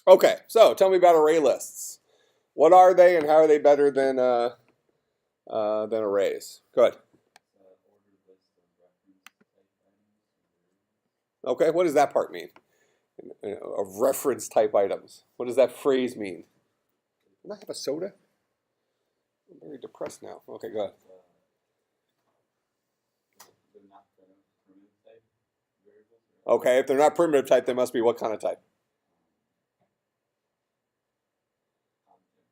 Okay, so tell me about array lists. What are they, and how are they better than arrays? Go ahead. Okay, what does that part mean? Of reference type items. What does that phrase mean? Can I have a soda? I'm very depressed now. Okay, go ahead. Okay, if they're not primitive type, they must be what kind of type?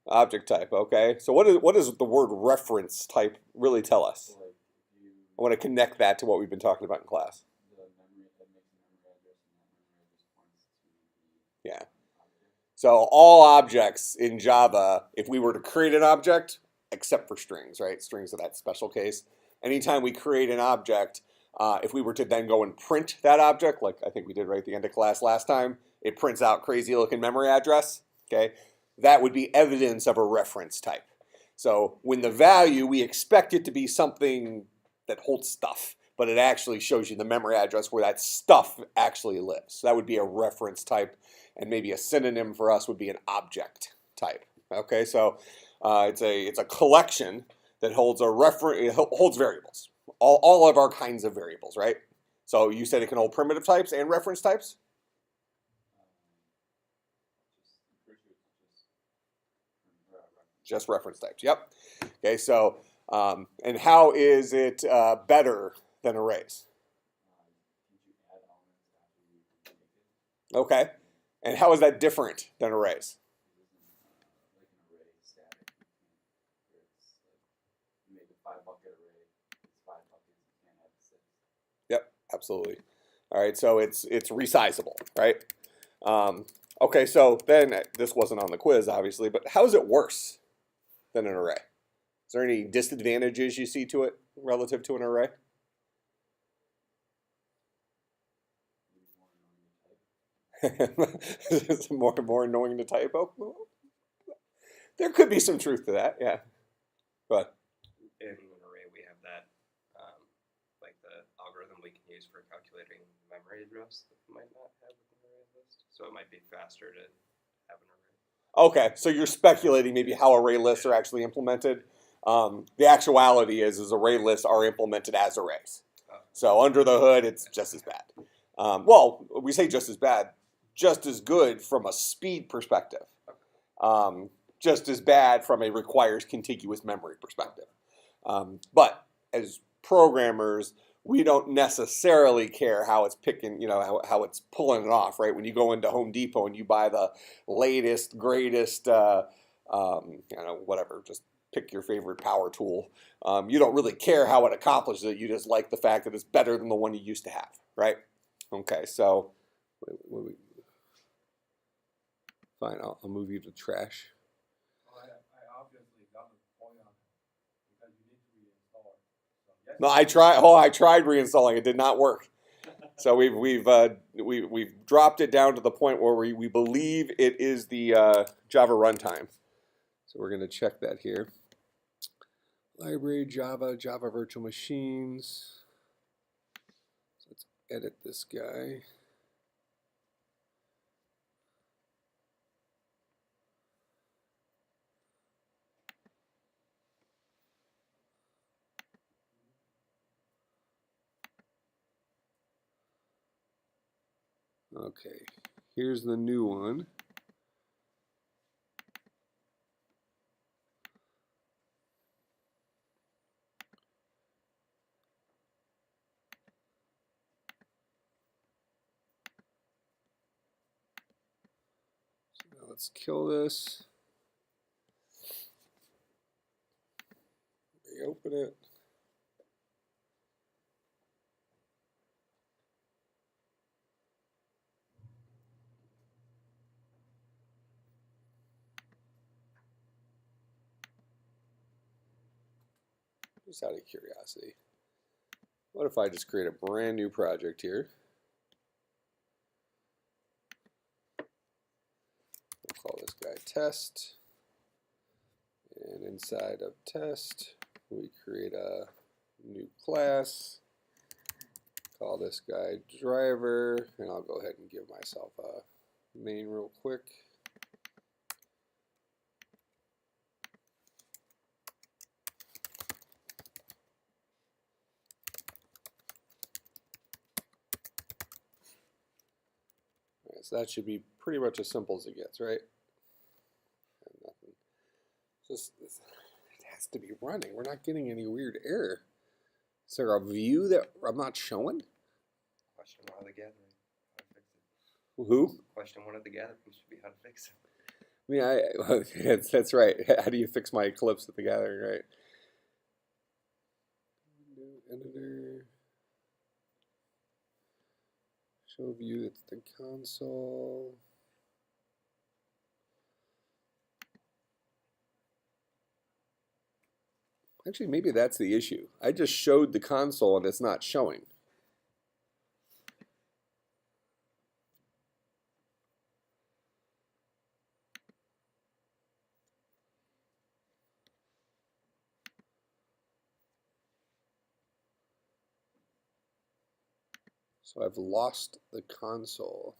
Object type, okay. So what does the word reference type really tell us? I want to connect that to what we've been talking about in class. Yeah. So all objects in Java, if we were to create an object, except for strings, right? Strings are that special case. Anytime we create an object, if we were to then go and print that object, like I think we did right at the end of class last time, it prints out crazy looking memory address, okay? That would be evidence of a reference type. So when the value, we expect it to be something that holds stuff, but it actually shows you the memory address where that stuff actually lives. So that would be a reference type, and maybe a synonym for us would be an object type. Okay, so it's a collection that holds holds variables, all of our kinds of variables, right? So you said it can hold primitive types and reference types? Just reference types, yep. Okay, so, and how is it better than arrays? Okay, and how is that different than arrays? Yep, absolutely. All right, so it's resizable, right? Okay, so then this wasn't on the quiz, obviously, but how is it worse than an array? Is there any disadvantages you see to it relative to an array? It's more annoying to type. Oh, there could be some truth to that, yeah. But in an array, we have that, like the algorithm we can use for calculating memory address that we might not have with an array list. So it might be faster to have an array. Okay, so you're speculating maybe how array lists are actually implemented. The actuality is array lists are implemented as arrays. So under the hood, it's just as bad. Well, we say just as bad, just as good from a speed perspective. Just as bad from a requires contiguous memory perspective. But as programmers, we don't necessarily care how it's picking, how it's pulling it off, right? When you go into Home Depot and you buy the latest, greatest, whatever, just pick your favorite power tool. You don't really care how it accomplishes it. You just like the fact that it's better than the one you used to have, right? Okay, so fine, I'll move you to trash. I obviously got the point on it because you need to reinstall it. So yes, No, I tried reinstalling. It did not work. So we've dropped it down to the point where we believe it is the Java runtime. So we're going to check that here. Library Java virtual machines. So let's edit this guy. Okay, here's the new one. So now let's kill this. Reopen it. Just out of curiosity, what if I just create a brand new project here? We'll call this guy test. And inside of test, we create a new class. Call this guy driver. And I'll go ahead and give myself a main real quick. Okay, so that should be pretty much as simple as it gets, right? Nothing. Just, it has to be running. We're not getting any weird error. Is there a view that I'm not showing? Question one of the gathering. How to fix it. Who? Question one of the gathering should be how to fix it. I mean, that's right. How do you fix my eclipse at the gathering, right? Editor. Show view, that's the console. Actually, maybe that's the issue. I just showed the console and it's not showing. So I've lost the console.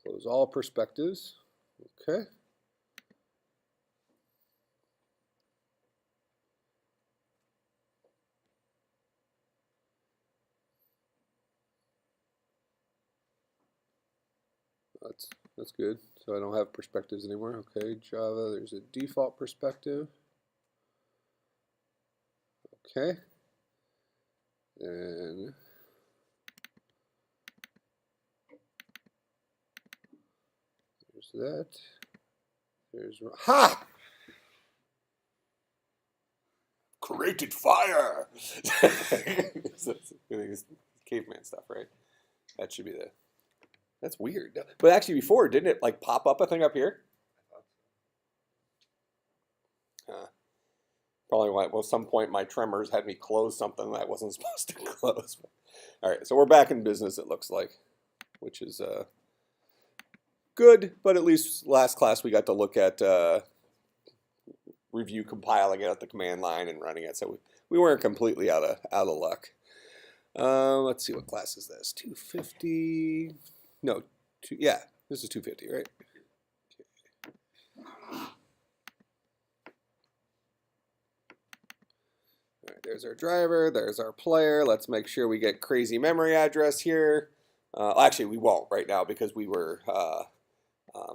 Close all perspectives. Okay. That's good. So I don't have perspectives anymore. Okay, Java, there's a default perspective. Okay. And there's that. There's ha! Created fire. It's caveman stuff, right? That should be the. That's weird. But actually, before didn't it like pop up a thing up here? Probably why. Well, some point my tremors had me close something that I wasn't supposed to close. All right, so we're back in business. It looks like, which is good. But at least last class we got to look at review compiling it at the command line and running it, so we weren't completely out of luck. Let's see, what class is this? 250. No, yeah, this is 250, right? All right, there's our driver, there's our player. Let's make sure we get crazy memory address here. Actually, we won't right now because we were,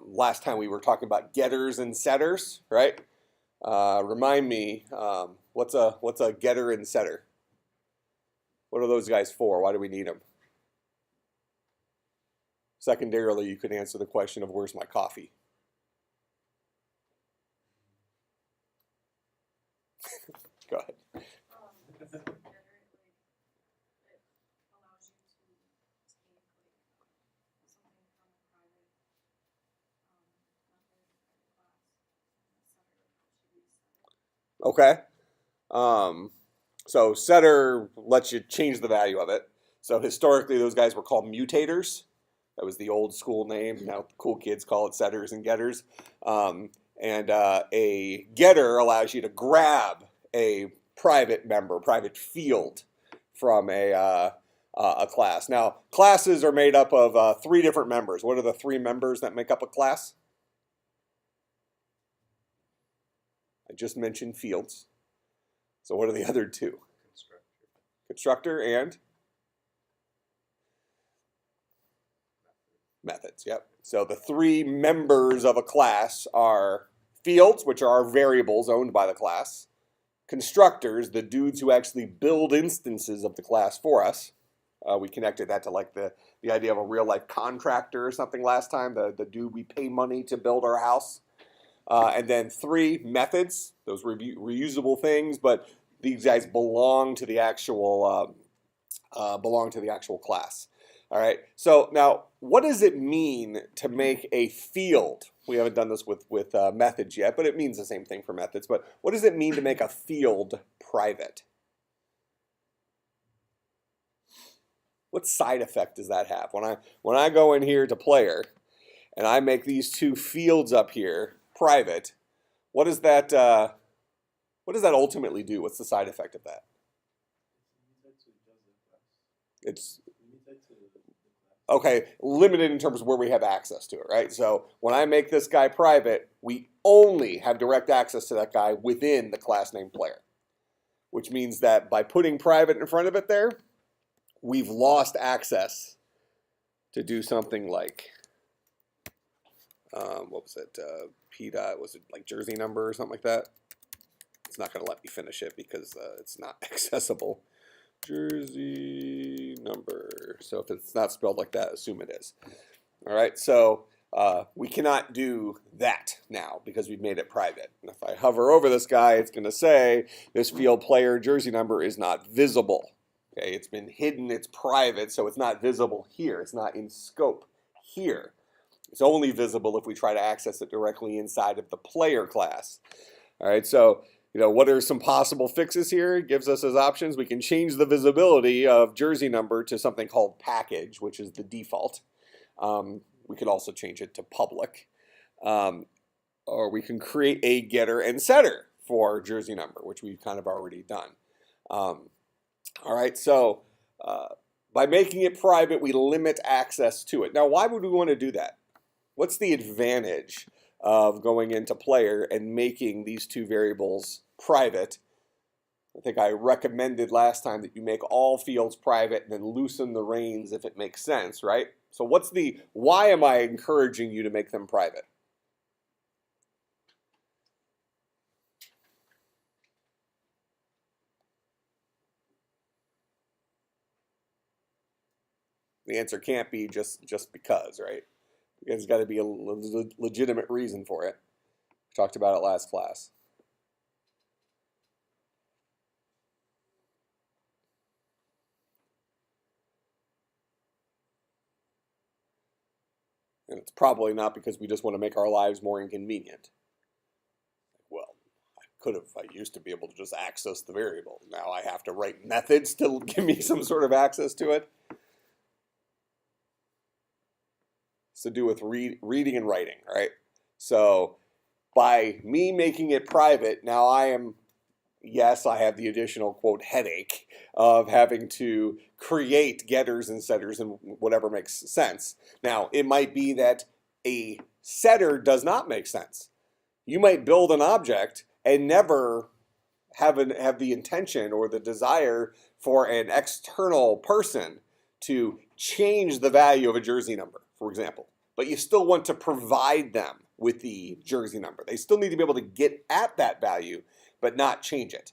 last time we were talking about getters and setters, right? Remind me, what's a getter and setter? What are those guys for? Why do we need them? Secondarily, you could answer the question of where's my coffee? Go ahead. Okay. So setter lets you change the value of it. So historically, those guys were called mutators. That was the old school name. Now cool kids call it setters and getters. A getter allows you to grab a private member, private field from a class. Now, classes are made up of 3 different members. What are the 3 members that make up a class? I just mentioned fields. So what are the other 2? Constructor and methods. Yep. So the 3 members of a class are fields, which are our variables owned by the class. Constructors, the dudes who actually build instances of the class for us. We connected that to like the idea of a real life contractor or something last time, the dude we pay money to build our house. And then 3 methods, those reusable things, but these guys belong to the actual class. All right. So now, what does it mean to make a field? We haven't done this with methods yet, but it means the same thing for methods. But what does it mean to make a field private? What side effect does that have? When I go in here to player, and I make these 2 fields up here private, what does that ultimately do? What's the side effect of that? It's okay, limited in terms of where we have access to it, right? So when I make this guy private, we only have direct access to that guy within the class name player, which means that by putting private in front of it there, we've lost access to do something like, what was it, P dot, was it like jersey number or something like that? It's not going to let me finish it because it's not accessible. Jersey number. So if it's not spelled like that, assume it is. All right, so we cannot do that now because we've made it private. And if I hover over this guy, it's going to say this field player jersey number is not visible. Okay, it's been hidden, it's private, so it's not visible here. It's not in scope here. It's only visible if we try to access it directly inside of the player class. All right, so what are some possible fixes here? It gives us as options. We can change the visibility of jersey number to something called package, which is the default. We could also change it to public. Or we can create a getter and setter for jersey number, which we've kind of already done. All right, so by making it private, we limit access to it. Now, why would we want to do that? What's the advantage of going into player and making these two variables private? I think I recommended last time that you make all fields private and then loosen the reins if it makes sense, right? So why am I encouraging you to make them private? The answer can't be just because, right? There's got to be a legitimate reason for it. We talked about it last class. And it's probably not because we just want to make our lives more inconvenient. Well, I used to be able to just access the variable. Now I have to write methods to give me some sort of access to it. It's to do with reading and writing, right? So by me making it private, now yes, I have the additional, quote, headache of having to create getters and setters and whatever makes sense. Now, it might be that a setter does not make sense. You might build an object and never have the intention or the desire for an external person to change the value of a jersey number, for example. But you still want to provide them with the jersey number. They still need to be able to get at that value, but not change it.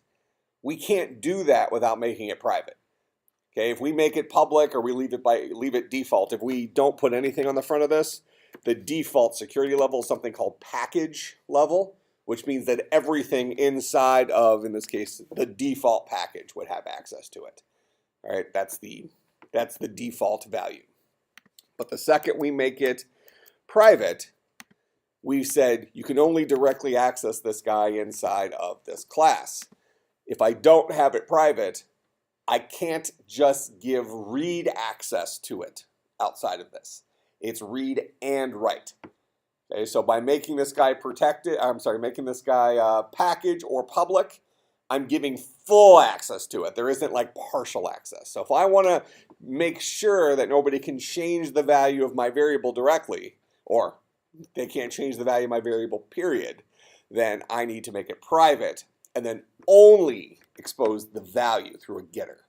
We can't do that without making it private. Okay, if we make it public or we leave it default, if we don't put anything on the front of this, the default security level is something called package level, which means that everything inside of, in this case, the default package would have access to it. All right, that's the default value. But the second we make it private, we've said you can only directly access this guy inside of this class. If I don't have it private, I can't just give read access to it outside of this. It's read and write. Okay, so by making this guy making this guy package or public, I'm giving full access to it. There isn't like partial access. So if I want to make sure that nobody can change the value of my variable directly, or they can't change the value of my variable, period, then I need to make it private and then only expose the value through a getter.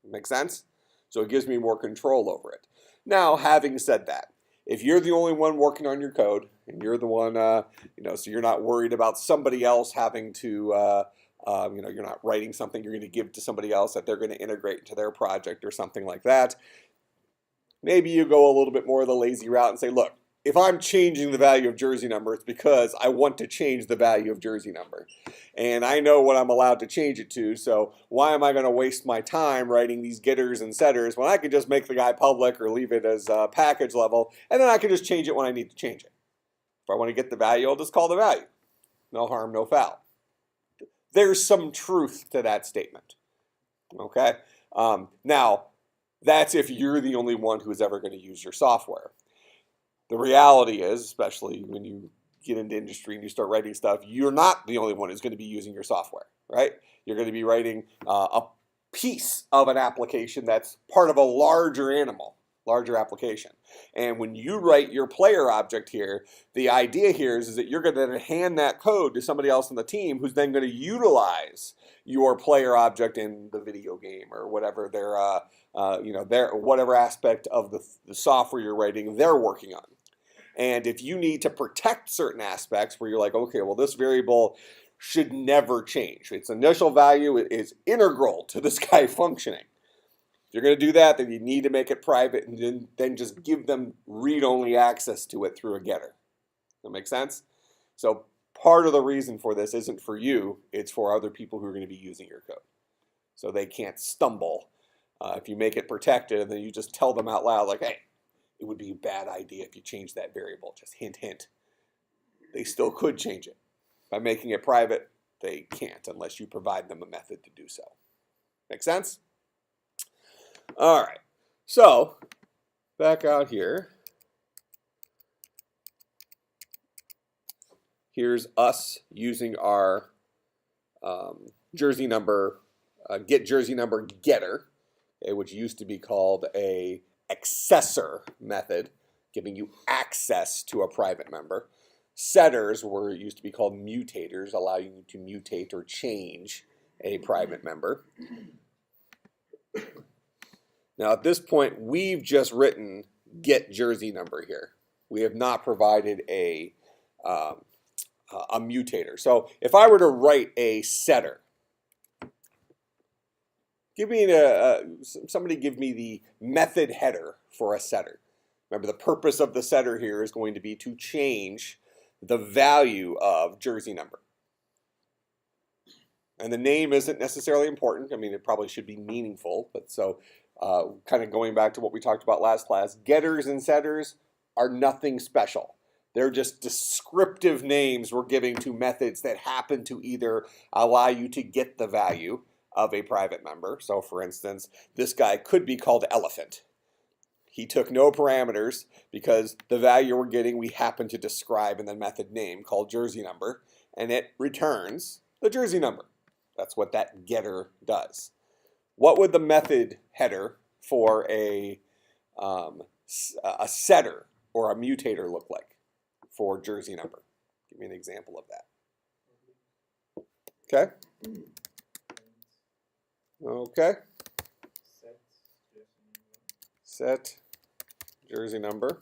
Make sense? So it gives me more control over it. Now, having said that, if you're the only one working on your code and you're the one, so you're not worried about somebody else having to, you're not writing something you're going to give to somebody else that they're going to integrate into their project or something like that, maybe you go a little bit more of the lazy route and say, look, if I'm changing the value of jersey number, it's because I want to change the value of jersey number. And I know what I'm allowed to change it to, so why am I going to waste my time writing these getters and setters when I could just make the guy public or leave it as package level, and then I can just change it when I need to change it. If I want to get the value, I'll just call the value. No harm, no foul. There's some truth to that statement. Okay? Now, that's if you're the only one who's ever going to use your software. The reality is, especially when you get into industry and you start writing stuff, you're not the only one who's going to be using your software, right? You're going to be writing a piece of an application that's part of a larger animal, larger application. And when you write your player object here, the idea here is that you're going to hand that code to somebody else on the team who's then going to utilize your player object in the video game or whatever their whatever aspect of the software you're writing they're working on. And if you need to protect certain aspects where you're like, okay, well, this variable should never change. Its initial value is integral to this guy functioning. If you're going to do that, then you need to make it private and then just give them read-only access to it through a getter. That make sense? So part of the reason for this isn't for you, it's for other people who are going to be using your code. So they can't stumble. If you make it protected and then you just tell them out loud, like, hey, it would be a bad idea if you change that variable. Just hint, hint. They still could change it. By making it private, they can't unless you provide them a method to do so. Make sense? All right. So back out here. Here's us using our jersey number, get jersey number getter, okay, which used to be called a accessor method, giving you access to a private member. Setters used to be called mutators, allowing you to mutate or change a private member. Now at this point, we've just written get jersey number here. We have not provided a mutator. So if I were to write a setter, somebody give me the method header for a setter. Remember, the purpose of the setter here is going to be to change the value of jersey number. And the name isn't necessarily important. I mean, it probably should be meaningful. But so kind of going back to what we talked about last class, getters and setters are nothing special. They're just descriptive names we're giving to methods that happen to either allow you to get the value of a private member. So for instance, this guy could be called elephant. He took no parameters because the value we're getting we happen to describe in the method name called jersey number, and it returns the jersey number. That's what that getter does. What would the method header for a setter or a mutator look like for jersey number? Give me an example of that. Okay. Okay. Set jersey number.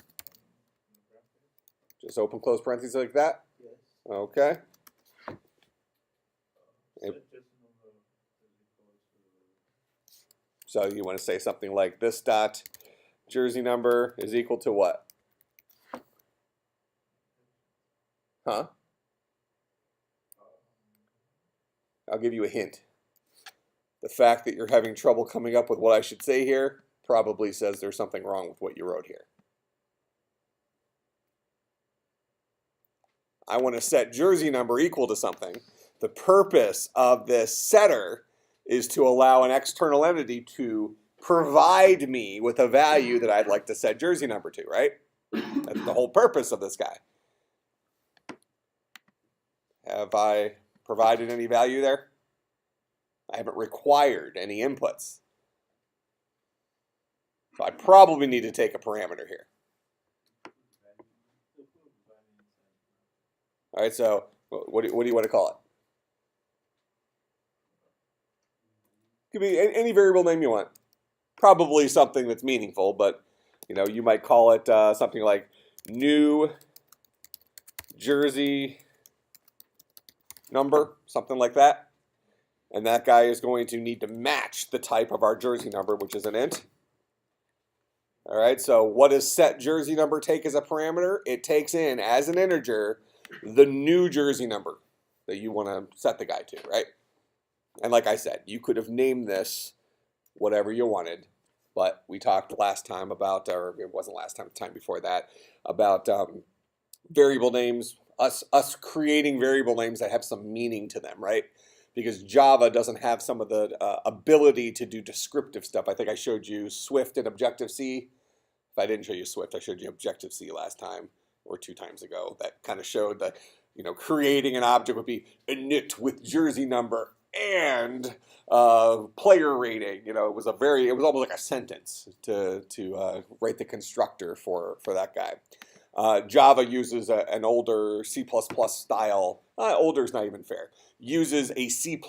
Just open close parentheses like that? Yes. Okay. So you want to say something like this dot jersey number is equal to what? Huh? I'll give you a hint. The fact that you're having trouble coming up with what I should say here probably says there's something wrong with what you wrote here. I want to set jersey number equal to something. The purpose of this setter is to allow an external entity to provide me with a value that I'd like to set jersey number to, right? That's the whole purpose of this guy. Have I provided any value there? I haven't required any inputs. So I probably need to take a parameter here. All right, so what do you want to call it? Could be any variable name you want. Probably something that's meaningful, but you might call it something like new jersey number, something like that. And that guy is going to need to match the type of our jersey number, which is an int. All right, so what does set jersey number take as a parameter? It takes in, as an integer, the new jersey number that you want to set the guy to, right? And like I said, you could have named this whatever you wanted, but we talked last time about, or it wasn't last time, the time before that, about variable names, us creating variable names that have some meaning to them, right? Because Java doesn't have some of the ability to do descriptive stuff. I think I showed you Swift and Objective-C. If I didn't show you Swift, I showed you Objective-C last time or 2 times ago. That kind of showed that creating an object would be init with jersey number and player rating. You know, it was almost like a sentence to write the constructor for that guy. Java uses an older C++ style. Older is not even fair. Uses a C++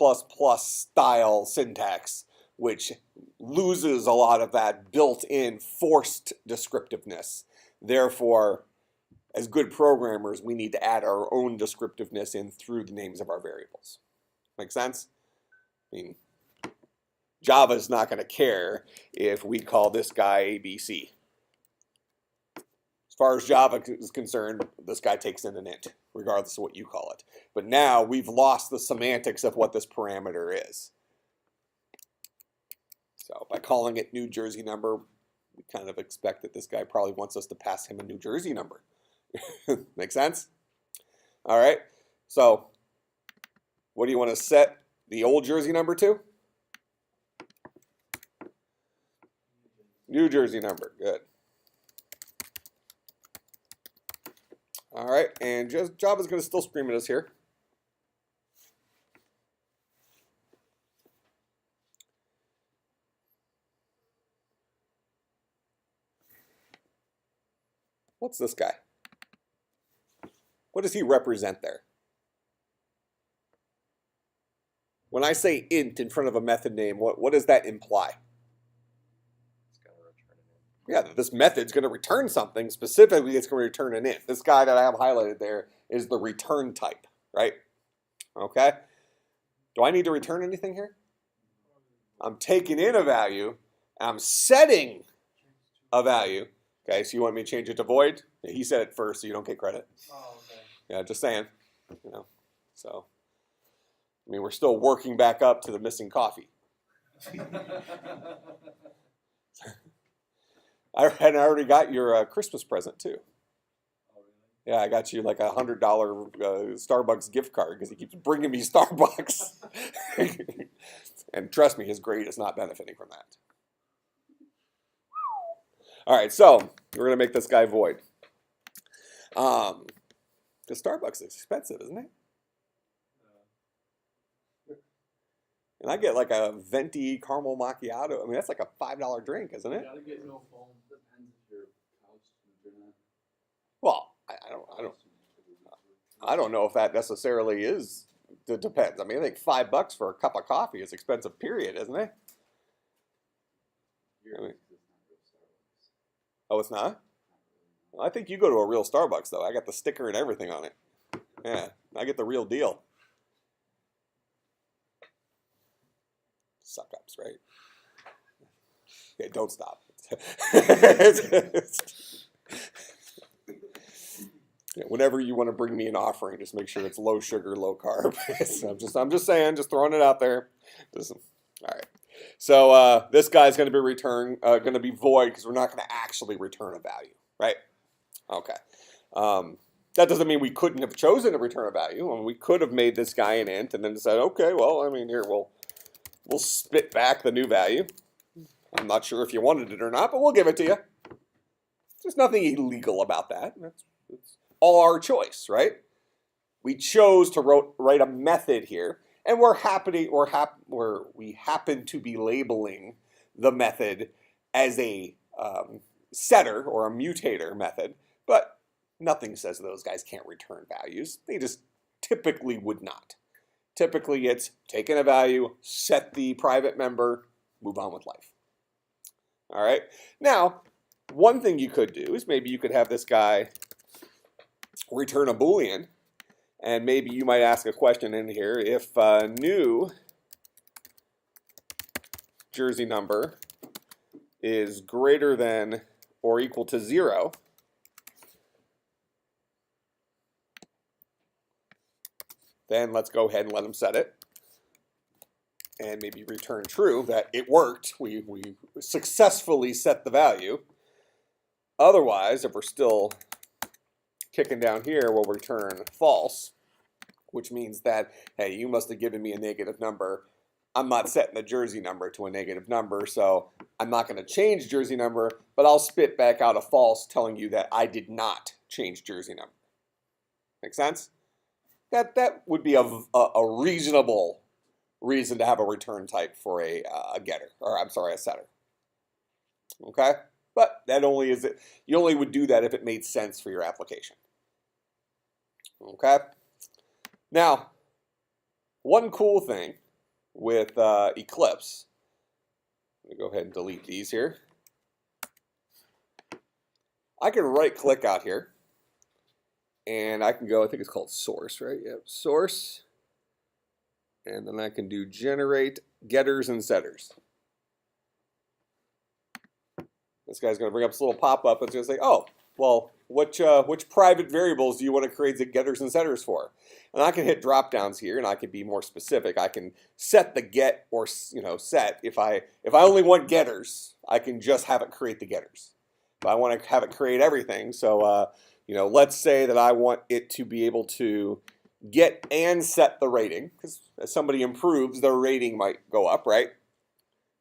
style syntax, which loses a lot of that built-in forced descriptiveness. Therefore, as good programmers, we need to add our own descriptiveness in through the names of our variables. Make sense? I mean, Java's not going to care if we call this guy ABC. As far as Java is concerned, this guy takes in an int, regardless of what you call it. But now we've lost the semantics of what this parameter is. So by calling it New Jersey number, we kind of expect that this guy probably wants us to pass him a New Jersey number. Make sense? All right. So what do you want to set the old Jersey number to? New Jersey number. Good. All right. And just Java's going to still scream at us here. What's this guy? What does he represent there? When I say int in front of a method name, what does that imply? It's going to return an int. Yeah, that this method's going to return something. Specifically, it's going to return an int. This guy that I have highlighted there is the return type, right? Okay. Do I need to return anything here? I'm taking in a value. I'm setting a value. Okay, so you want me to change it to void? Yeah, he said it first, so you don't get credit. Oh, okay. Yeah, just saying. You know, so I mean, we're still working back up to the missing coffee. I already got your Christmas present too. Oh, really? Yeah, I got you like $100 Starbucks gift card because he keeps bringing me Starbucks. And trust me, his grade is not benefiting from that. All right, so we're going to make this guy void. The Starbucks is expensive, isn't it? And I get like a venti caramel macchiato. I mean, that's like a $5 drink, isn't You it? gotta get no foam. Depends if your couch is internet. Well, I don't know if that necessarily is. It depends. I mean, I think $5 for a cup of coffee is expensive, period, isn't it? I mean, oh, it's not? Well, I think you go to a real Starbucks, though. I got the sticker and everything on it. Yeah, I get the real deal. Suck-ups, right? Okay, don't stop. Yeah, whenever you want to bring me an offering, just make sure it's low sugar, low carb. I'm just saying, just throwing it out there. All right. So this guy's going to be void because we're not going to actually return a value, right? Okay. That doesn't mean we couldn't have chosen to return a value. I mean, we could have made this guy an int and then said, okay, well, I mean, here we'll spit back the new value. I'm not sure if you wanted it or not, but we'll give it to you. There's nothing illegal about that. It's all our choice, right? We chose to write a method here, and we happen to be labeling the method as a setter or a mutator method, but nothing says those guys can't return values. They just typically would not. Typically, it's taking a value, set the private member, move on with life. All right. Now, one thing you could do is maybe you could have this guy return a Boolean, and maybe you might ask a question in here. If new Jersey number is greater than or equal to 0, then let's go ahead and let them set it. And maybe return true, that it worked. We successfully set the value. Otherwise, if we're still kicking down here, we'll return false, which means that, hey, you must have given me a negative number. I'm not setting the Jersey number to a negative number, so I'm not going to change Jersey number, but I'll spit back out a false telling you that I did not change Jersey number. Make sense? That would be a reasonable reason to have a return type for a getter, or I'm sorry, a setter. Okay, but that only is it. You only would do that if it made sense for your application. Okay. Now, one cool thing with Eclipse, let me go ahead and delete these here. I can right click out here and I can go, I think it's called source, right? Yep, source. And then I can do generate getters and setters. This guy's going to bring up this little pop-up. It's going to say, oh, well, which private variables do you want to create the getters and setters for? And I can hit drop downs here, and I can be more specific. I can set the get or set. If I only want getters, I can just have it create the getters. If I want to have it create everything, so let's say that I want it to be able to get and set the rating, because as somebody improves, their rating might go up, right?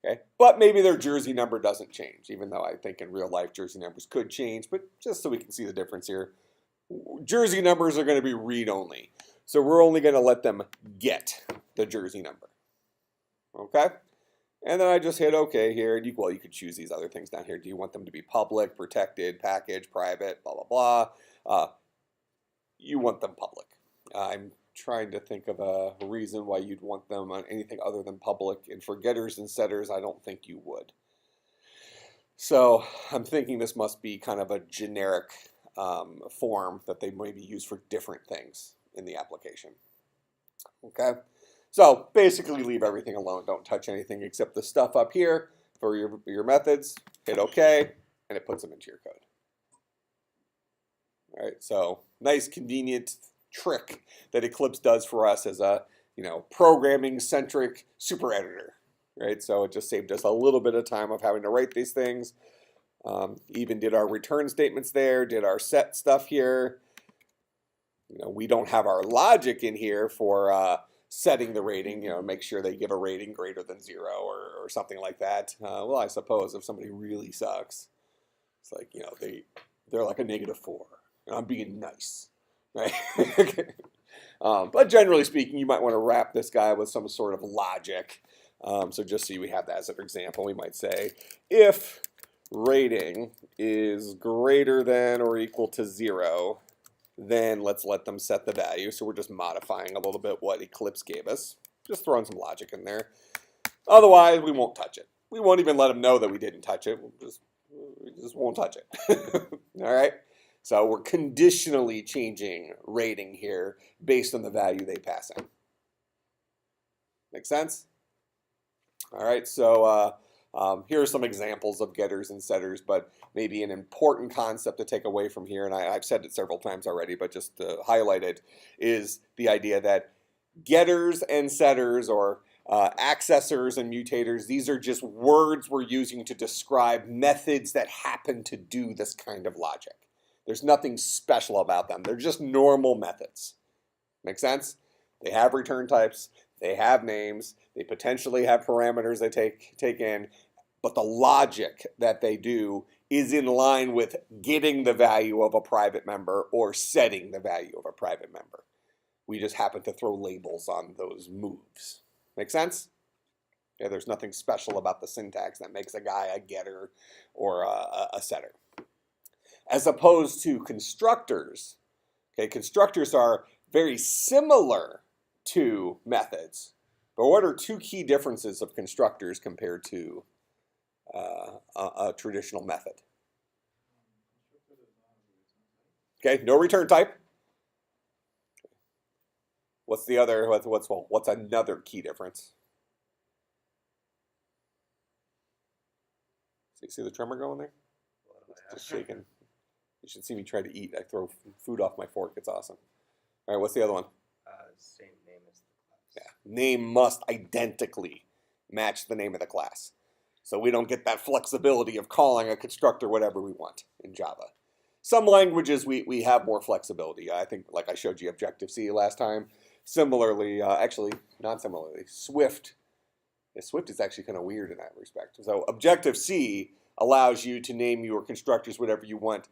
Okay, but maybe their jersey number doesn't change, even though I think in real life jersey numbers could change, but just so we can see the difference here. Jersey numbers are going to be read-only, so we're only going to let them get the jersey number. Okay, and then I just hit OK here. And you could choose these other things down here. Do you want them to be public, protected, package, private, blah, blah, blah. You want them public. I'm trying to think of a reason why you'd want them on anything other than public, and for getters and setters, I don't think you would. So I'm thinking this must be kind of a generic form that they maybe use for different things in the application. Okay, so basically leave everything alone. Don't touch anything except the stuff up here for your methods. Hit OK, and it puts them into your code. All right, so nice, convenient trick that Eclipse does for us as a programming-centric super editor, right? So it just saved us a little bit of time of having to write these things. Even did our return statements there, did our set stuff here. We don't have our logic in here for setting the rating. Make sure they give a rating greater than 0 or something like that. Well, I suppose if somebody really sucks, it's like they're like a -4, and I'm being nice. Right? But generally speaking, you might want to wrap this guy with some sort of logic. So just so we have that as an example, we might say, if rating is greater than or equal to 0, then let's let them set the value. So we're just modifying a little bit what Eclipse gave us. Just throwing some logic in there. Otherwise, we won't touch it. We won't even let them know that we didn't touch it. We just won't touch it. All right? So we're conditionally changing rating here based on the value they pass in. Make sense? All right, so here are some examples of getters and setters, but maybe an important concept to take away from here, and I've said it several times already, but just to highlight it, is the idea that getters and setters, or accessors and mutators, these are just words we're using to describe methods that happen to do this kind of logic. There's nothing special about them. They're just normal methods. Make sense? They have return types. They have names. They potentially have parameters they take in. But the logic that they do is in line with getting the value of a private member or setting the value of a private member. We just happen to throw labels on those moves. Make sense? Yeah, there's nothing special about the syntax that makes a guy a getter or a setter. As opposed to constructors. Okay, constructors are very similar to methods. But what are two key differences of constructors compared to a traditional method? Okay, no return type. What's the other? What's another key difference? So you see the tremor going there? It's just shaking. You should see me try to eat. I throw food off my fork. It's awesome. All right, what's the other one? Same name as the class. Yeah, name must identically match the name of the class. So we don't get that flexibility of calling a constructor whatever we want in Java. Some languages we have more flexibility. I think, like I showed you Objective-C last time. Similarly, actually, not similarly, Swift. Yeah, Swift is actually kind of weird in that respect. So Objective-C allows you to name your constructors whatever you want.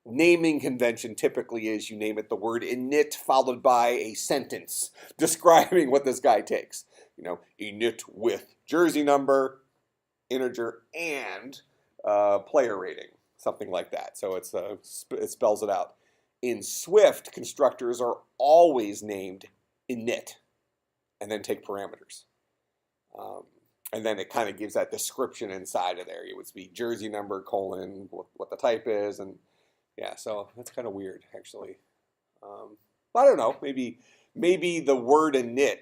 Naming convention typically is you name it the word init followed by a sentence describing what this guy takes. init with jersey number, integer, and player rating, something like that. So it spells it out. In Swift, constructors are always named init and then take parameters. And then it kind of gives that description inside of there. It would be jersey number, colon, what the type is. And yeah, so that's kind of weird, actually. I don't know. Maybe the word init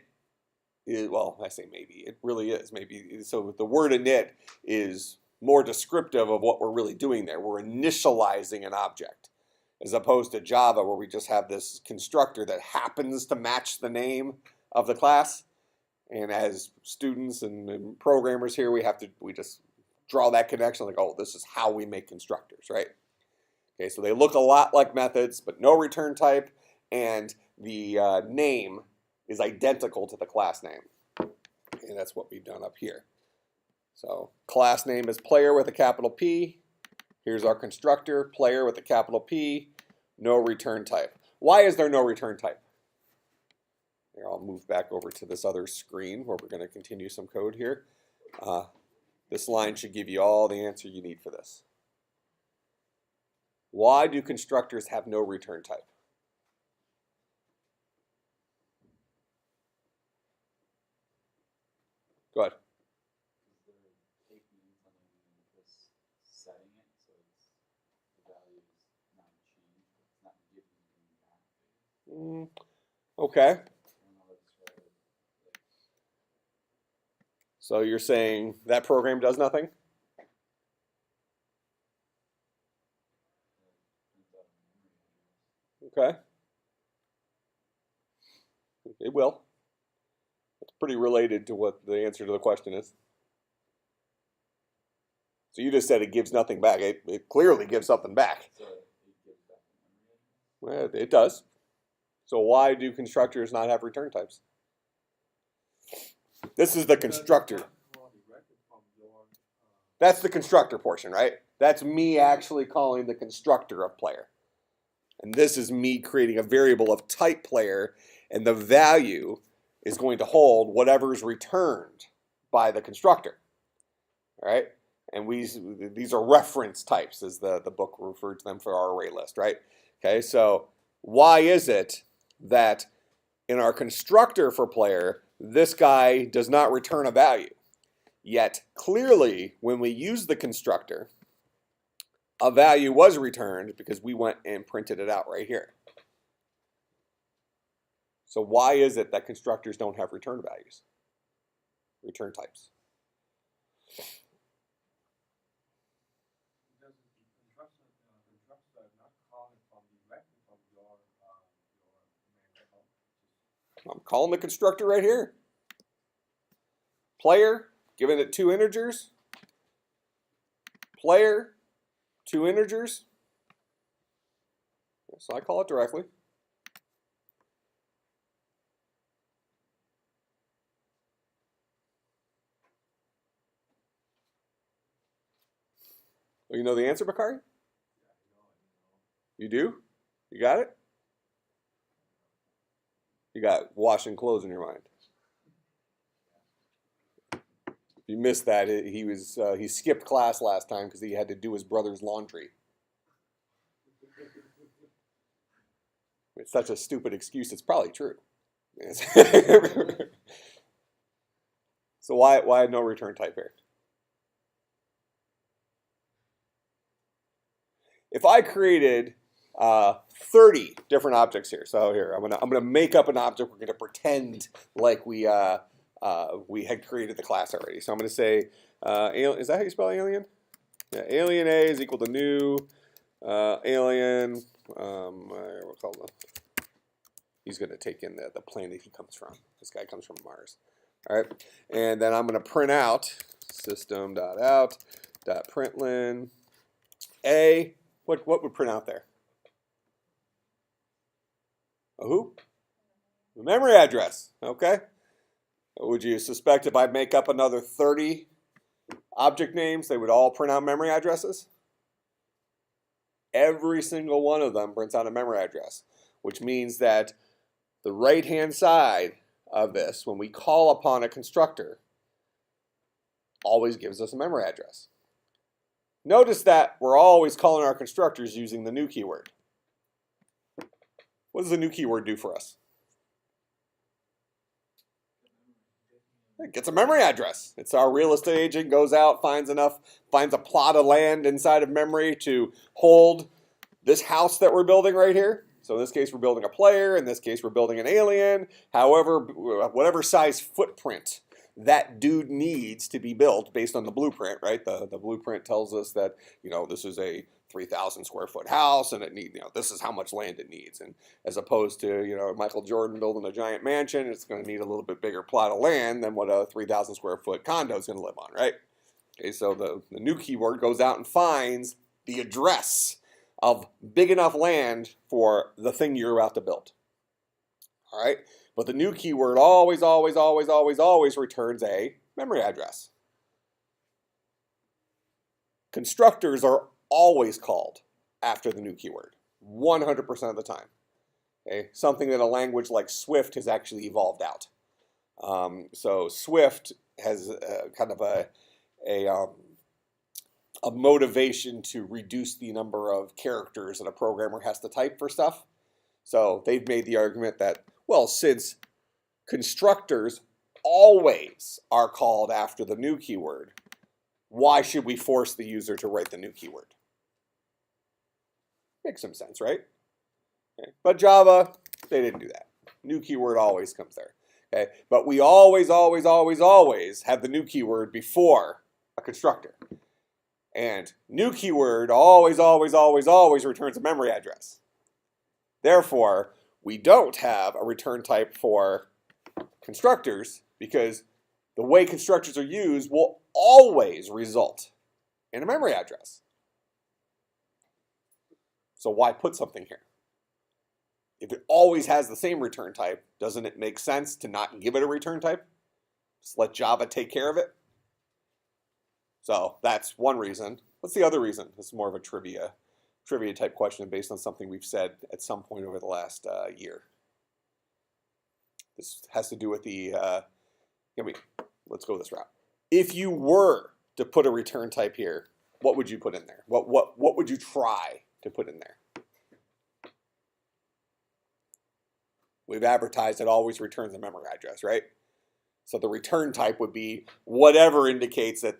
is, well, I say maybe. It really is. Maybe. So the word init is more descriptive of what we're really doing there. We're initializing an object, as opposed to Java, where we just have this constructor that happens to match the name of the class. And as students and programmers here, we just draw that connection, like, oh, this is how we make constructors, right? Okay, so they look a lot like methods, but no return type, and the name is identical to the class name. And that's what we've done up here. So class name is player with a capital P. Here's our constructor, player with a capital P, no return type. Why is there no return type? Here, I'll move back over to this other screen where we're going to continue some code here. This line should give you all the answer you need for this. Why do constructors have no return type? Go ahead. Okay. So you're saying that program does nothing? Okay. It will. It's pretty related to what the answer to the question is. So you just said it gives nothing back. It clearly gives something back. Well, it does. So why do constructors not have return types? This is the constructor. That's the constructor portion, right? That's me actually calling the constructor of player. And this is me creating a variable of type player, and the value is going to hold whatever's returned by the constructor. All right? And these are reference types, as the book referred to them for our array list, right? Okay, so why is it that in our constructor for player, this guy does not return a value? Yet, clearly, when we use the constructor, a value was returned because we went and printed it out right here. So why is it that constructors don't have return values, return types? Because the constructor are not calling directly from your main method. I'm calling the constructor right here. Player, giving it 2 integers. Player, 2 integers. So I call it directly. Oh, you know the answer, Bakari? You do? You got it? You got washing clothes in your mind. If you missed that, he skipped class last time because he had to do his brother's laundry. It's such a stupid excuse, it's probably true. So why no return type here? If I created 30 different objects here, so here I'm gonna make up an object. We're gonna pretend like we had created the class already. So I'm gonna say, is that how you spell alien? Yeah, alien A is equal to new alien. We'll call them. He's gonna take in the planet he comes from. This guy comes from Mars. All right, and then I'm gonna print out system.out.println A. What would print out there? A who? The memory address. Okay. Would you suspect if I make up another 30 object names, they would all print out memory addresses? Every single one of them prints out a memory address, which means that the right-hand side of this, when we call upon a constructor, always gives us a memory address. Notice that we're always calling our constructors using the new keyword. What does the new keyword do for us? It gets a memory address. It's our real estate agent goes out, finds a plot of land inside of memory to hold this house that we're building right here. So in this case, we're building a player. In this case, we're building an alien. However, whatever size footprint that dude needs to be built based on the blueprint, right? The blueprint tells us that, this is a 3,000 square foot house and it needs, this is how much land it needs. And as opposed to, Michael Jordan building a giant mansion, it's going to need a little bit bigger plot of land than what a 3,000 square foot condo is going to live on, right? Okay, so the new keyword goes out and finds the address of big enough land for the thing you're about to build. All right, but the new keyword always, always, always, always, always returns a memory address. Constructors are always called after the new keyword, 100% of the time. Okay, something that a language like Swift has actually evolved out. So Swift has kind of a motivation to reduce the number of characters that a programmer has to type for stuff. So they've made the argument that, well, since constructors always are called after the new keyword, why should we force the user to write the new keyword? Makes some sense, right? Okay. But Java, they didn't do that. New keyword always comes there. Okay. But we always, always, always, always have the new keyword before a constructor. And new keyword always, always, always, always returns a memory address. Therefore, we don't have a return type for constructors because the way constructors are used will always result in a memory address. So why put something here? If it always has the same return type, doesn't it make sense to not give it a return type? Just let Java take care of it? So that's one reason. What's the other reason? This is more of a trivia type question based on something we've said at some point over the last year. This has to do with the, let's go this route. If you were to put a return type here, what would you put in there? What would you try to put in there? We've advertised it always returns a memory address, right? So the return type would be whatever indicates that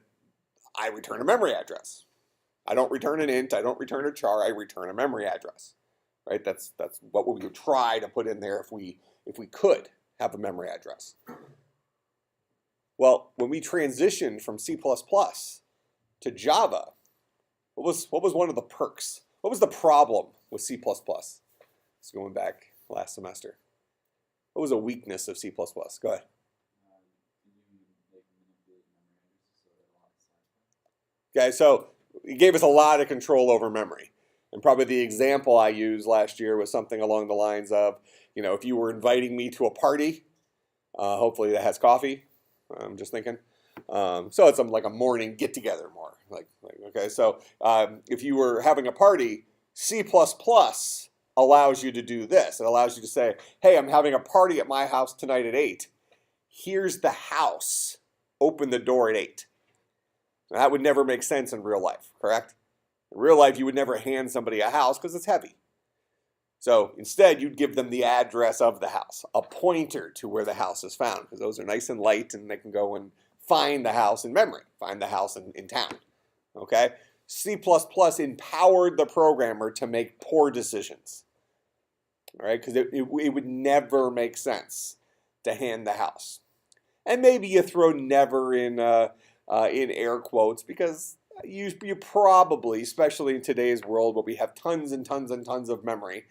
I return a memory address. I don't return an int, I don't return a char, I return a memory address. Right? That's what we would try to put in there if we could have a memory address. Well, when we transitioned from C++ to Java, what was one of the perks? What was the problem with C++? It's going back last semester. What was a weakness of C++? Go ahead. Okay, so it gave us a lot of control over memory. And probably the example I used last year was something along the lines of, if you were inviting me to a party, hopefully that has coffee, I'm just thinking. So it's like a morning get-together more. Okay, so if you were having a party, C++ allows you to do this. It allows you to say, hey, I'm having a party at my house tonight at 8. Here's the house. Open the door at 8. Now, that would never make sense in real life, correct? In real life, you would never hand somebody a house because it's heavy. So instead, you'd give them the address of the house, a pointer to where the house is found, because those are nice and light, and they can go and find the house in memory, find the house in town. Okay? C++ empowered the programmer to make poor decisions. All right? Because it would never make sense to hand the house. And maybe you throw never in air quotes, because you probably, especially in today's world where we have tons and tons and tons of memory,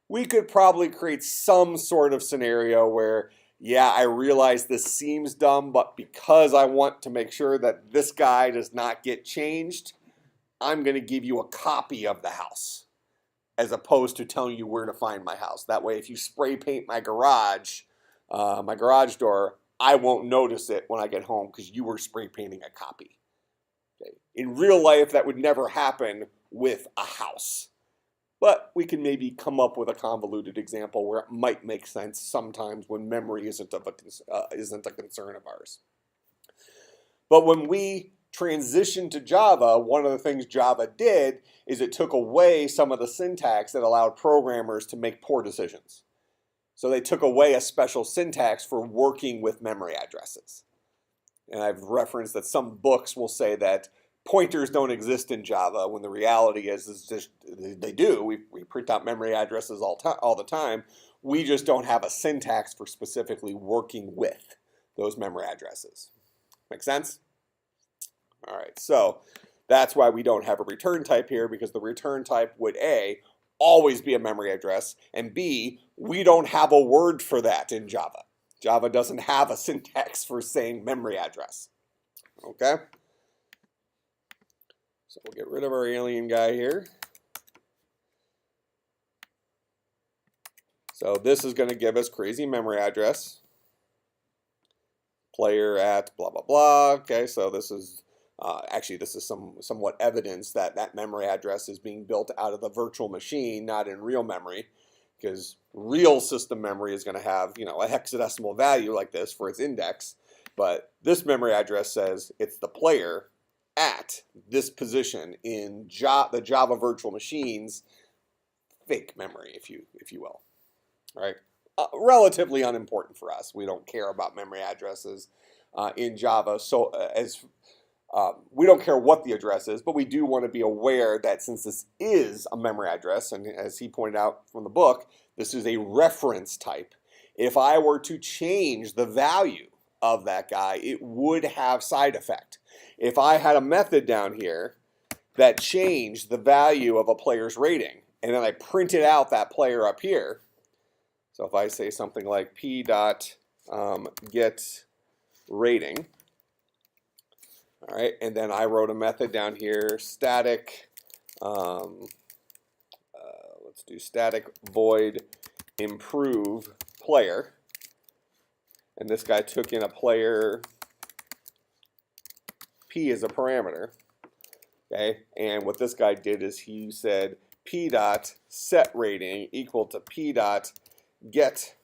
we could probably create some sort of scenario where, yeah, I realize this seems dumb, but because I want to make sure that this guy does not get changed, I'm going to give you a copy of the house as opposed to telling you where to find my house. That way, if you spray paint my garage door, I won't notice it when I get home because you were spray painting a copy. Okay. In real life, that would never happen with a house. But we can maybe come up with a convoluted example where it might make sense sometimes when memory isn't a concern of ours. But when we transitioned to Java, one of the things Java did is it took away some of the syntax that allowed programmers to make poor decisions. So they took away a special syntax for working with memory addresses. And I've referenced that some books will say that pointers don't exist in Java, when the reality is just they do. We print out memory addresses all the time. We just don't have a syntax for specifically working with those memory addresses. Make sense? All right, so that's why we don't have a return type here, because the return type would A, always be a memory address, and B, we don't have a word for that in Java. Java doesn't have a syntax for saying memory address. Okay? So we'll get rid of our alien guy here. So this is going to give us crazy memory address. Player at blah, blah, blah. Okay, so this is, actually this is somewhat evidence that that memory address is being built out of the virtual machine, not in real memory, because real system memory is going to have, a hexadecimal value like this for its index. But this memory address says it's the player at this position in the Java virtual machine's fake memory, if you will. All right, relatively unimportant for us. We don't care about memory addresses in Java, so we don't care what the address is, but we do want to be aware that since this is a memory address, and as he pointed out from the book, this is a reference type. If I were to change the value of that guy, it would have side effect. If I had a method down here that changed the value of a player's rating, and then I printed out that player up here, so if I say something like p dot get rating, all right, and then I wrote a method down here, static, let's do static void improve player, and this guy took in a player p as a parameter, okay, and what this guy did is he said p dot set rating equal to p dot get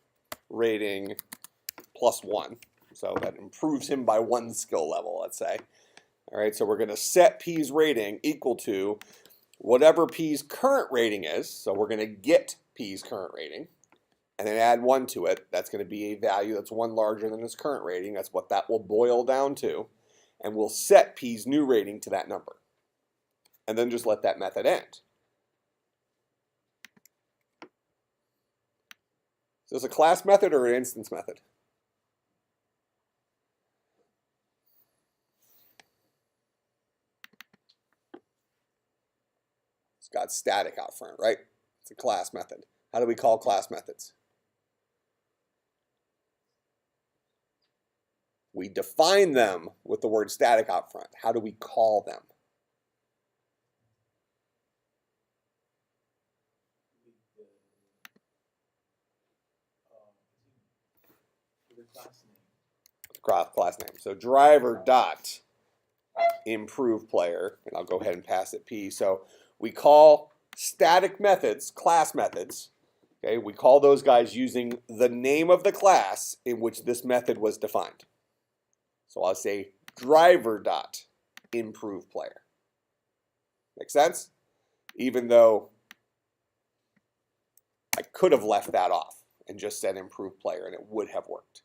rating plus 1, so that improves him by 1 skill level, let's say. All right, so we're going to set P's rating equal to whatever P's current rating is, so we're going to get P's current rating, and then add 1 to it. That's going to be a value that's 1 larger than his current rating. That's what that will boil down to, and we'll set P's new rating to that number, and then just let that method end. Is this a class method or an instance method? It's got static out front, right? It's a class method. How do we call class methods? We define them with the word static out front. How do we call them? Class name. So driver dot improve player, and I'll go ahead and pass it P. So we call static methods class methods. Okay, we call those guys using the name of the class in which this method was defined. So I'll say driver dot improve player. Make sense? Even though I could have left that off and just said improve player and it would have worked.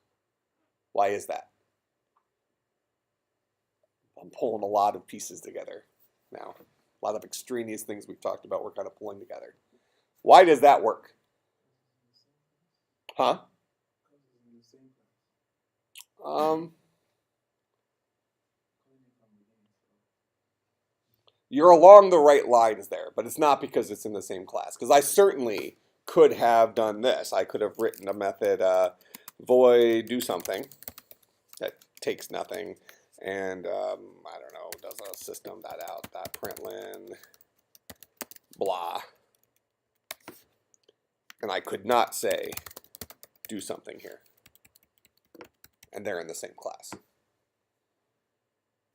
Why is that? I'm pulling a lot of pieces together now. A lot of extraneous things we've talked about we're kind of pulling together. Why does that work? Huh? You're along the right lines there, but it's not because it's in the same class. Because I certainly could have done this. I could have written a method void do something that takes nothing, and I don't know, does a system.out.println blah, and I could not say do something here, and they're in the same class.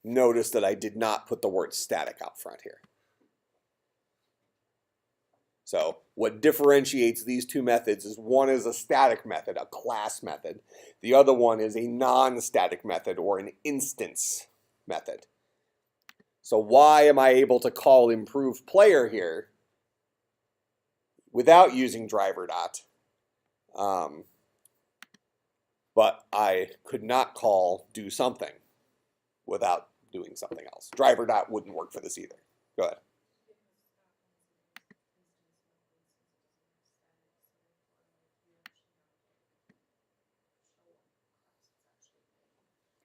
Notice that I did not put the word static out front here. So what differentiates these two methods is one is a static method, a class method. The other one is a non-static method or an instance method. So why am I able to call improve player here without using driver dot? But I could not call do something without doing something else. Driver dot wouldn't work for this either. Go ahead.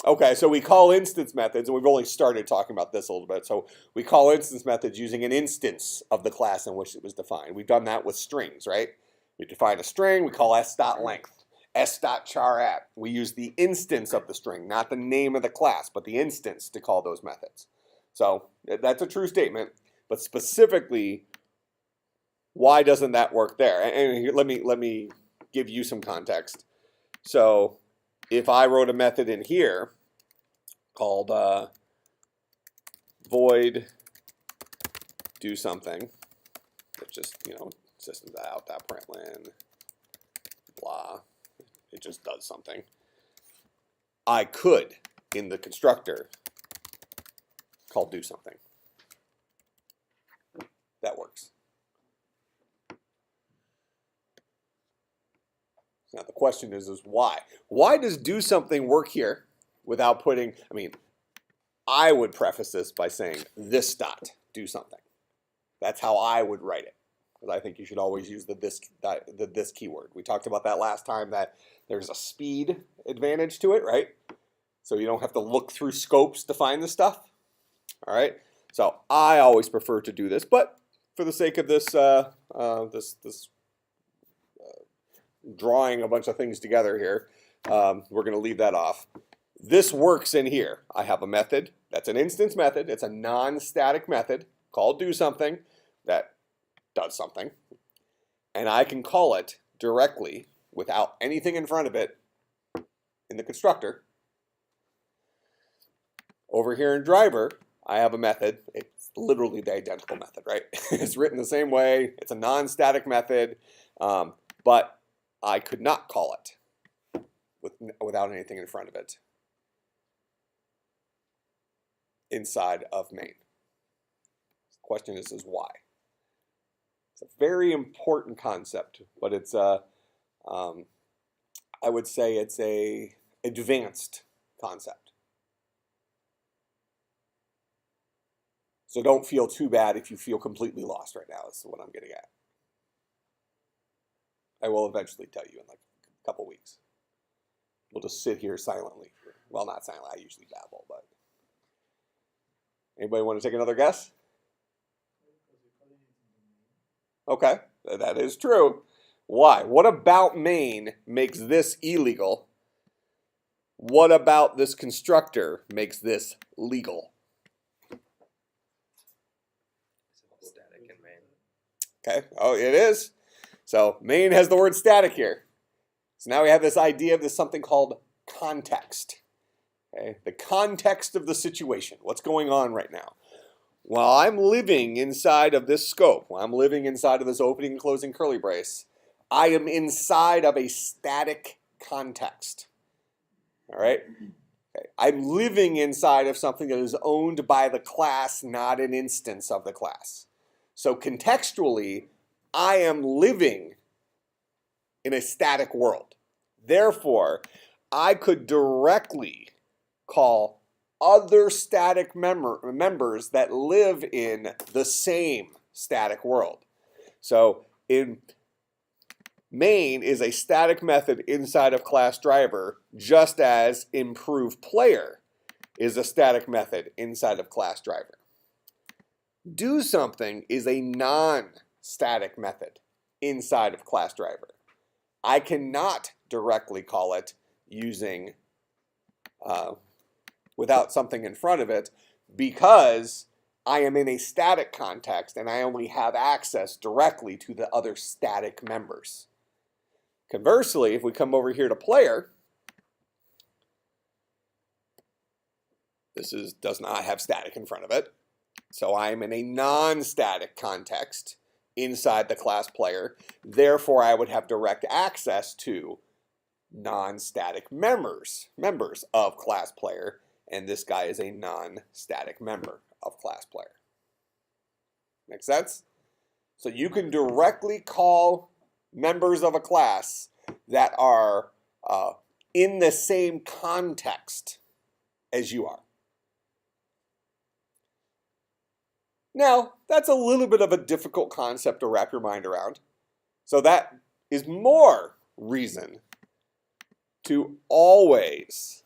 Okay, so we call instance methods, and we've only started talking about this a little bit. So we call instance methods using an instance of the class in which it was defined. We've done that with strings, right? We define a string, we call s.length, s.char at. We use the instance of the string, not the name of the class, but the instance to call those methods. So that's a true statement, but specifically, why doesn't that work there? And let me give you some context. So if I wrote a method in here called void do something, it just, systems out, println, blah, it just does something. I could, in the constructor, call do something. That works. Now the question is why? Why does do something work here without putting, I would preface this by saying this dot do something. That's how I would write it, because I think you should always use the this keyword. We talked about that last time, that there's a speed advantage to it, right? So you don't have to look through scopes to find the stuff. All right. So I always prefer to do this, but for the sake of this drawing a bunch of things together here, we're going to leave that off. This works in here. I have a method that's an instance method. It's a non-static method called do something that does something, and I can call it directly without anything in front of it in the constructor. Over here in driver, I have a method. It's literally the identical method, right? It's written the same way. It's a non-static method, but I could not call it without anything in front of it inside of main. The question is why? It's a very important concept, but it's I would say it's a advanced concept. So don't feel too bad if you feel completely lost right now. That's what I'm getting at. I will eventually tell you in like a couple weeks. We'll just sit here silently. Well, not silently. I usually babble, but anybody want to take another guess? Okay, that is true. Why? What about main makes this illegal? What about this constructor makes this legal? Static in main. Okay, oh, it is. So main has the word static here. So now we have this idea of this something called context. Okay, the context of the situation. What's going on right now? While I'm living inside of this scope, while I'm living inside of this opening and closing curly brace, I am inside of a static context. All right? Okay. I'm living inside of something that is owned by the class, not an instance of the class. So contextually, I am living in a static world. Therefore, I could directly call other static members that live in the same static world. So in main is a static method inside of class driver, just as improve player is a static method inside of class driver. Do something is a non-static method inside of class driver. I cannot directly call it using without something in front of it, because I am in a static context and I only have access directly to the other static members. Conversely, if we come over here to player, this does not have static in front of it. So I'm in a non-static context inside the class player. Therefore, I would have direct access to non-static members of class player, and this guy is a non-static member of class player. Make sense? So you can directly call members of a class that are in the same context as you are. Now, that's a little bit of a difficult concept to wrap your mind around. So that is more reason to always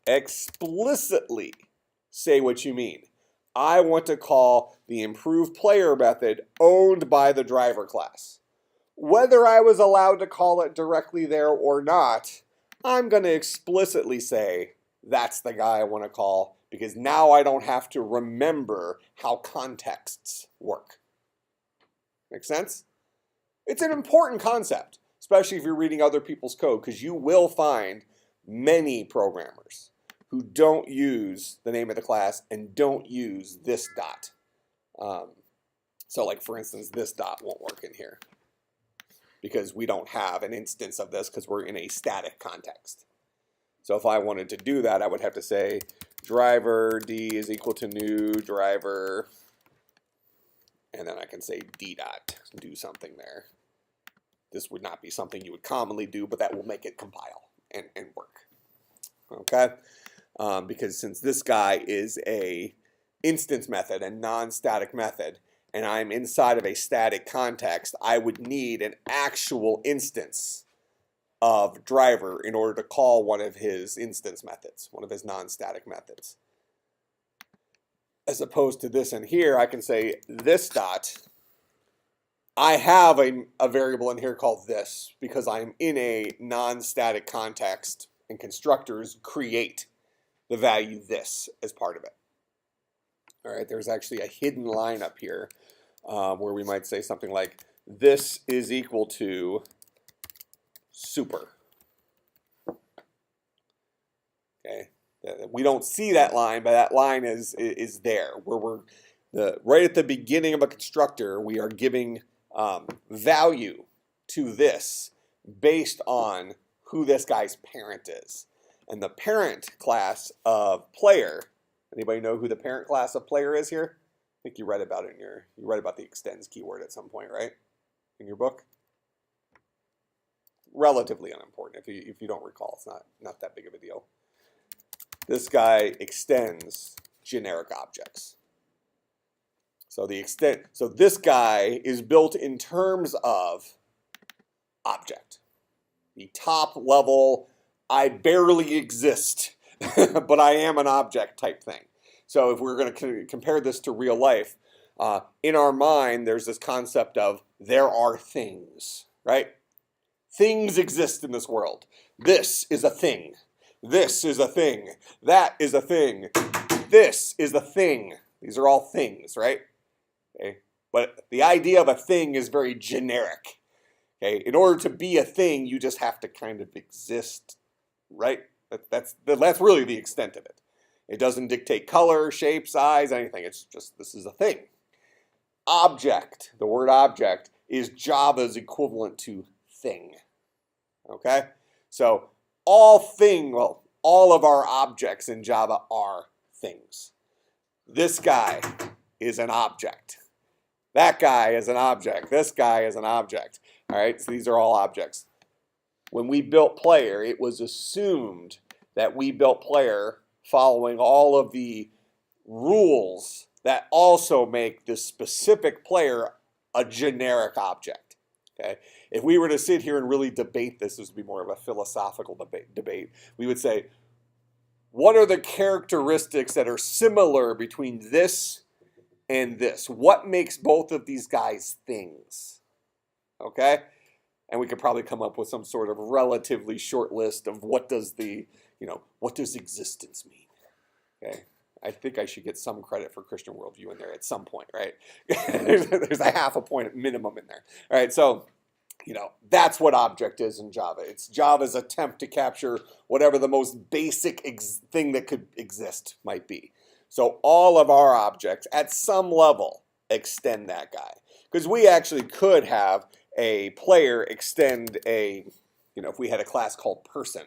explicitly say what you mean. I want to call the improved player method owned by the driver class. Whether I was allowed to call it directly there or not, I'm going to explicitly say that's the guy I want to call, because now I don't have to remember how contexts work. Make sense? It's an important concept, especially if you're reading other people's code, because you will find many programmers who don't use the name of the class and don't use this dot. So like, for instance, this dot won't work in here because we don't have an instance of this because we're in a static context. So if I wanted to do that, I would have to say driver D is equal to new driver, and then I can say D dot, do something there. This would not be something you would commonly do, but that will make it compile and work. Okay? Because since this guy is a instance method and non-static method, and I'm inside of a static context, I would need an actual instance of driver in order to call one of his instance methods, one of his non-static methods. As opposed to this in here, I can say this dot. I have a variable in here called this because I'm in a non-static context, and constructors create the value this as part of it. All right, there's actually a hidden line up here where we might say something like this is equal to super. Okay, we don't see that line, but that line is there where we're right at the beginning of a constructor. We are giving value to this based on who this guy's parent is, and the parent class of player. Anybody know who the parent class of player is here? I think you read about it you read about the extends keyword at some point, right? In your book. Relatively unimportant. If you don't recall, it's not that big of a deal. This guy extends generic objects. So this guy is built in terms of object. The top level, I barely exist, but I am an object type thing. So if we're going to compare this to real life, in our mind, there's this concept of there are things, right? Things exist in this world. This is a thing. This is a thing. That is a thing. This is a thing. These are all things, right? Okay. But the idea of a thing is very generic. Okay. In order to be a thing, you just have to kind of exist, right? That's really the extent of it. It doesn't dictate color, shape, size, anything. It's just this is a thing. Object, the word object, is Java's equivalent to thing. Okay? So all of our objects in Java are things. This guy is an object. That guy is an object. This guy is an object. All right? So these are all objects. When we built player, it was assumed that we built player following all of the rules that also make this specific player a generic object. Okay? If we were to sit here and really debate this would be more of a philosophical debate. We would say, what are the characteristics that are similar between this and this? What makes both of these guys things? Okay? And we could probably come up with some sort of relatively short list of what does existence mean? Okay? I think I should get some credit for Christian worldview in there at some point, right? There's a half a point minimum in there. All right, so that's what object is in Java. It's Java's attempt to capture whatever the most basic thing that could exist might be. So all of our objects, at some level, extend that guy. Because we actually could have a player extend a, if we had a class called person,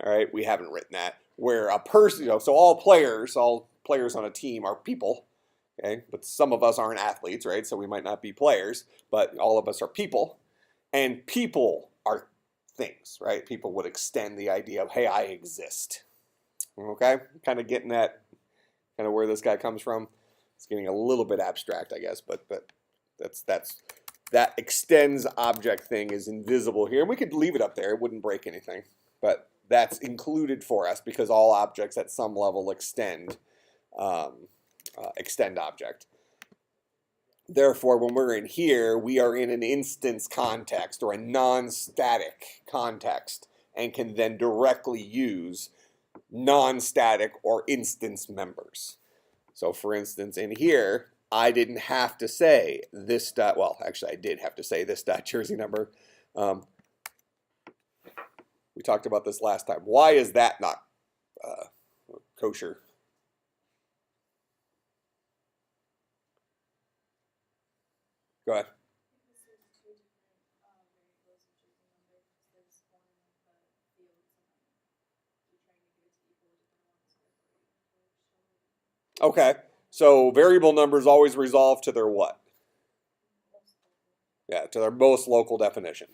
all right, we haven't written that, where a person, so all players on a team are people, okay, but some of us aren't athletes, right, so we might not be players, but all of us are people, and people are things, right? People would extend the idea of, hey, I exist, okay, kind of getting that, kind of where this guy comes from. It's getting a little bit abstract, I guess, but that extends object thing is invisible here. And we could leave it up there. It wouldn't break anything. But that's included for us because all objects at some level extend object. Therefore, when we're in here, we are in an instance context or a non-static context and can then directly use non-static or instance members. So for instance, in here, I didn't have to say this dot, well, actually I did have to say this dot jersey number. We talked about this last time. Why is that not kosher? Go ahead. Okay, so variable numbers always resolve to their what? Yeah, to their most local definition.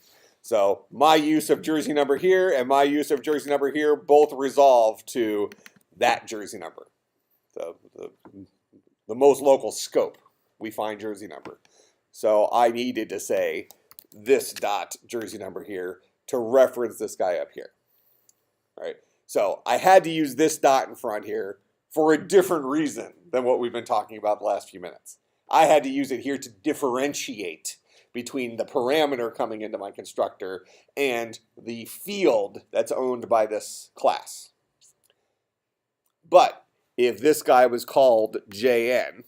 So my use of jersey number here and my use of jersey number here both resolve to that jersey number. The most local scope, we find jersey number. So I needed to say this dot jersey number here to reference this guy up here. Right? So I had to use this dot in front here for a different reason than what we've been talking about the last few minutes. I had to use it here to differentiate between the parameter coming into my constructor and the field that's owned by this class. But if this guy was called JN,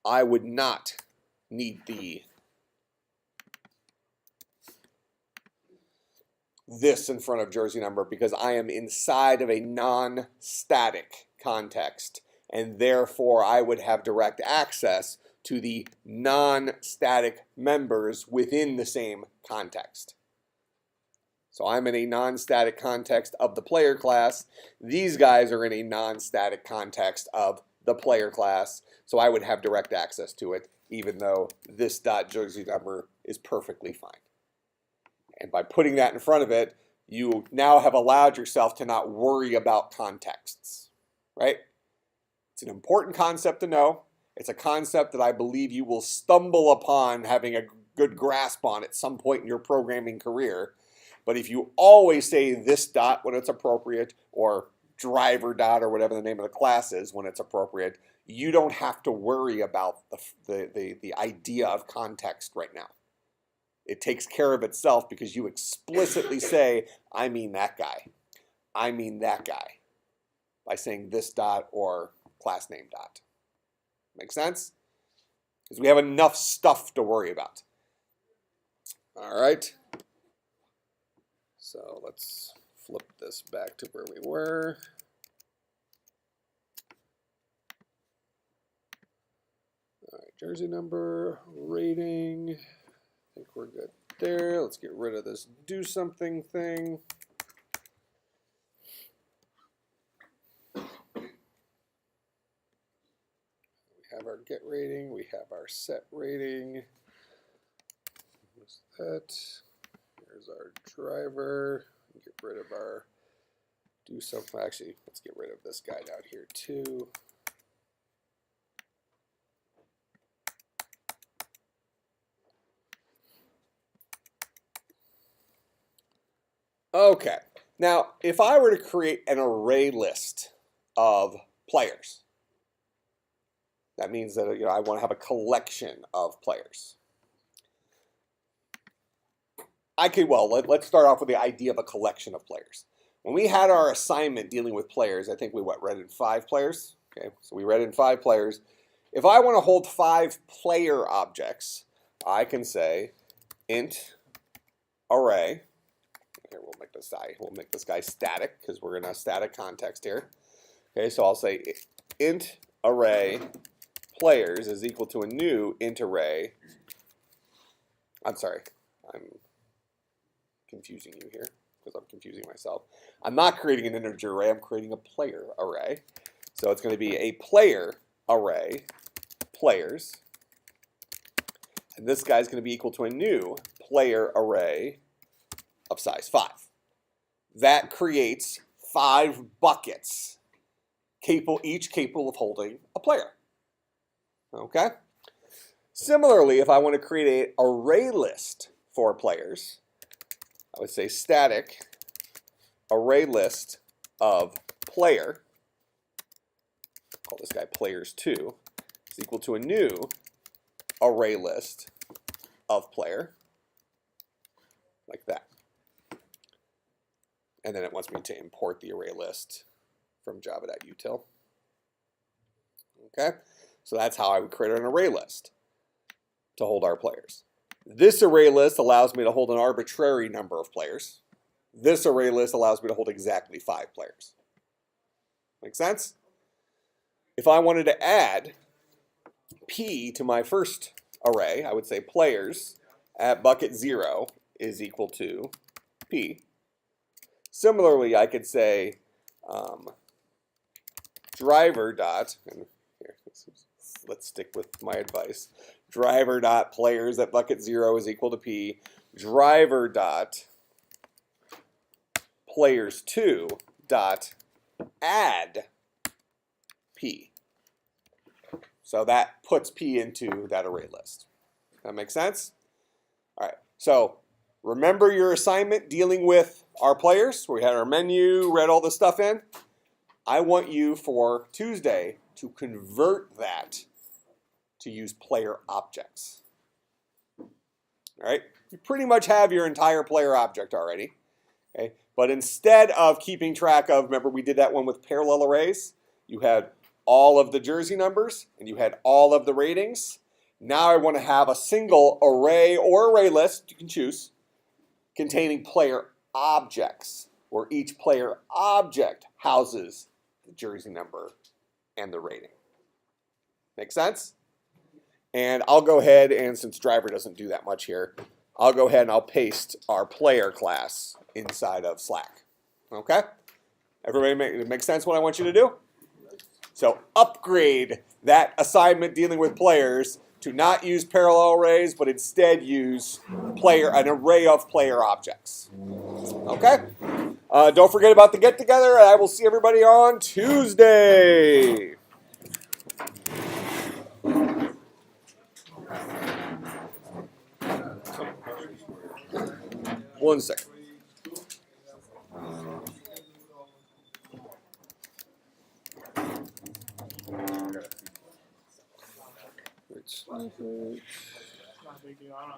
I would not need this in front of jersey number because I am inside of a non-static context, and therefore I would have direct access to the non-static members within the same context. So I'm in a non-static context of the player class. These guys are in a non-static context of the player class, so I would have direct access to it, even though this dot jersey number is perfectly fine. And by putting that in front of it, you now have allowed yourself to not worry about contexts, right? It's an important concept to know. It's a concept that I believe you will stumble upon having a good grasp on at some point in your programming career. But if you always say this dot when it's appropriate, or driver dot, or whatever the name of the class is when it's appropriate, you don't have to worry about the idea of context right now. It takes care of itself because you explicitly say, I mean that guy. I mean that guy. By saying this dot or class name dot. Make sense? Because we have enough stuff to worry about. All right. So let's flip this back to where we were. All right, jersey number, rating. I think we're good there. Let's get rid of this do something thing. We have our get rating. We have our set rating. What's that? Here's our driver. Get rid of our do something. Actually, let's get rid of this guy down here too. Okay, now if I were to create an array list of players, that means that I want to have a collection of players. Let's start off with the idea of a collection of players. When we had our assignment dealing with players, I think we read in 5 players. Okay, so we read in 5 players. If I want to hold 5 player objects, I can say int array. Here, we'll make this guy static because we're in a static context here. Okay, so I'll say int array players is equal to a new int array. I'm sorry, I'm confusing you here because I'm confusing myself. I'm not creating an integer array, I'm creating a player array. So it's going to be a player array, players. And this guy's going to be equal to a new player array of size 5. That creates 5 buckets, each capable of holding a player. Okay? Similarly, if I want to create an array list for players, I would say static array list of player, call this guy players2, is equal to a new array list of player, like that. And then it wants me to import the array list from java.util. Okay, so that's how I would create an array list to hold our players. This array list allows me to hold an arbitrary number of players. This array list allows me to hold exactly 5 players. Make sense? If I wanted to add P to my first array, I would say players at bucket 0 is equal to P. Similarly, I could say driver dot, and here, let's stick with my advice. Driver dot players at bucket 0 is equal to P. Driver dot players2 dot add P. So that puts P into that array list. That make sense? All right, so remember your assignment dealing with our players. We had our menu, read all this stuff in. I want you for Tuesday to convert that to use player objects. All right, you pretty much have your entire player object already. Okay, but instead of keeping track of, remember we did that one with parallel arrays, you had all of the jersey numbers and you had all of the ratings. Now I want to have a single array or array list, you can choose, containing player objects, where each player object houses the jersey number and the rating. Make sense? And I'll go ahead and, since driver doesn't do that much here, I'll go ahead and I'll paste our player class inside of Slack. Okay? Everybody make sense what I want you to do? So upgrade that assignment dealing with players to not use parallel arrays, but instead use an array of player objects. Okay? Don't forget about the get-together, and I will see everybody on Tuesday. One second. It's not a big deal. I don't know.